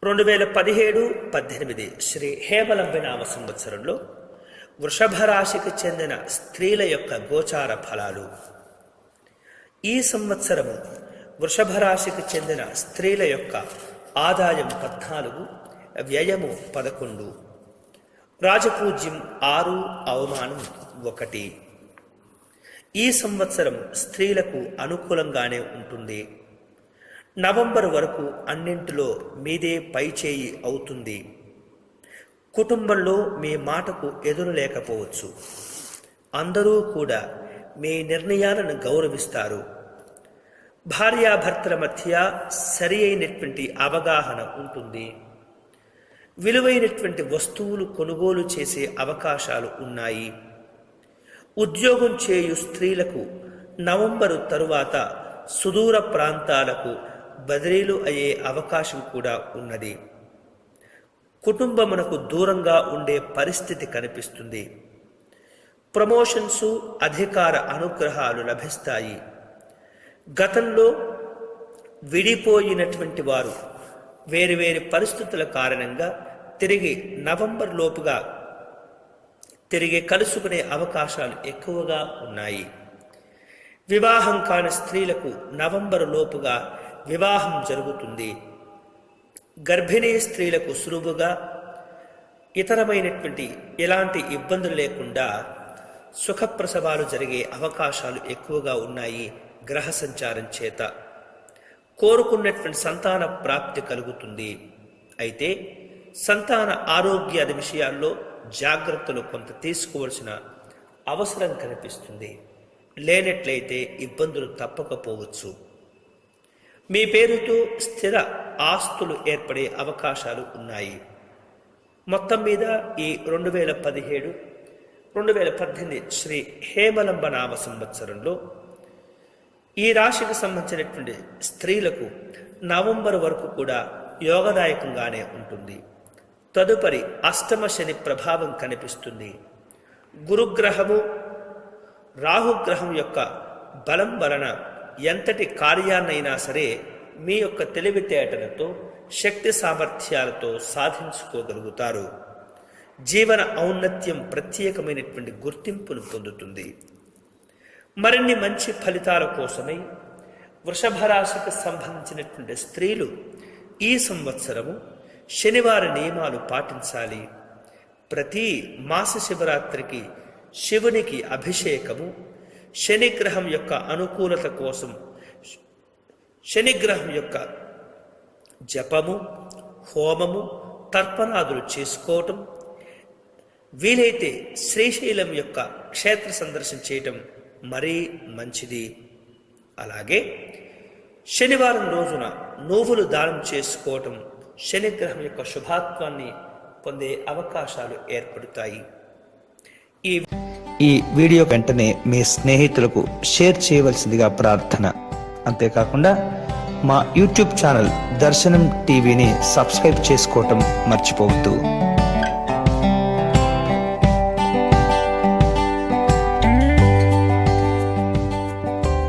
2017-18 శ్రీ హేమలంబి నామ సంవత్సరంలో వృషభ రాశికి చెందిన స్త్రీల యొక్క గోచార ఫలాలు. ఈ సంవత్సరము వృషభ రాశికి చెందిన స్త్రీల యొక్క ఆదాయం 14, వ్యయము 11, రాజపూజ్యం 6, అవమానం 1. ఈ సంవత్సరం స్త్రీలకు అనుకూలంగానే ఉంటుంది. నవంబర్ వరకు అన్నింటిలో మీదే పైచేయి అవుతుంది. కుటుంబంలో మీ మాటకు ఎదురు లేకపోవచ్చు. అందరూ కూడా మీ నిర్ణయాలను గౌరవిస్తారు. భార్యాభర్తల మధ్య సరి అయినటువంటి అవగాహన ఉంటుంది. విలువైనటువంటి వస్తువులు కొనుగోలు చేసే అవకాశాలు ఉన్నాయి. ఉద్యోగం చేయు స్త్రీలకు నవంబరు తరువాత సుదూర ప్రాంతాలకు బదిలీలు అయ్యే అవకాశం కూడా ఉన్నది. కుటుంబమునకు దూరంగా ఉండే పరిస్థితి కనిపిస్తుంది. ప్రమోషన్స్, అధికార అనుగ్రహాలు లభిస్తాయి. గతంలో విడిపోయినటువంటి వారు వేరువేరు పరిస్థితుల కారణంగా తిరిగి నవంబర్ లోపుగా తిరిగి కలుసుకునే అవకాశాలు ఎక్కువగా ఉన్నాయి. వివాహం కాని స్త్రీలకు నవంబరు లోపుగా వివాహం జరుగుతుంది. గర్భిణీ స్త్రీలకు సులువుగా ఇతరమైనటువంటి ఎలాంటి ఇబ్బందులు లేకుండా సుఖప్రసవాలు జరిగే అవకాశాలు ఎక్కువగా ఉన్నాయి. గ్రహ సంచారం చేత కోరుకున్నటువంటి సంతాన ప్రాప్తి కలుగుతుంది. అయితే సంతాన ఆరోగ్యాది విషయాల్లో జాగ్రత్తలు కొంత తీసుకోవాల్సిన అవసరం కనిపిస్తుంది. లేనట్లయితే ఇబ్బందులు తప్పకపోవచ్చు. మీ పేరుతో స్థిర ఆస్తులు ఏర్పడే అవకాశాలు ఉన్నాయి. మొత్తం మీద ఈ 2017-2018 శ్రీ హేమలంబ నామ సంవత్సరంలో ఈ రాశికి సంబంధించినటువంటి స్త్రీలకు నవంబర్ వరకు కూడా యోగదాయకంగానే ఉంటుంది. తదుపరి అష్టమ శని ప్రభావం కనిపిస్తుంది. గురుగ్రహము, రాహుగ్రహం యొక్క బలం వలన ఎంతటి కార్యాన్నైనా సరే మీ యొక్క తెలివితేటలతో, శక్తి సామర్థ్యాలతో సాధించుకోగలుగుతారు. జీవన ఔన్నత్యం ప్రత్యేకమైనటువంటి గుర్తింపును పొందుతుంది. మరిన్ని మంచి ఫలితాల కోసమై వృషభ రాశికి సంబంధించినటువంటి స్త్రీలు ఈ సంవత్సరము శనివార నియమాలు పాటించాలి. ప్రతి మాస శివరాత్రికి శివునికి అభిషేకము, శనిగ్రహం యొక్క అనుకూలత కోసం శనిగ్రహం యొక్క జపము, హోమము, తర్పణాదులు చేసుకోవటం, వీలైతే శ్రీశైలం యొక్క క్షేత్ర సందర్శన చేయటం మరీ మంచిది. అలాగే శనివారం రోజున నువ్వులు దానం చేసుకోవటం శనిగ్రహం యొక్క శుభాత్వాన్ని పొందే అవకాశాలు ఏర్పడతాయి. ఈ వీడియో వెంటనే మీ స్నేహితులకు షేర్ చేయవలసిందిగా ప్రార్థన. అంతేకాకుండా మా యూట్యూబ్ ఛానల్ దర్శనం టీవీని సబ్స్క్రైబ్ చేసుకోవటం మర్చిపోవద్దు.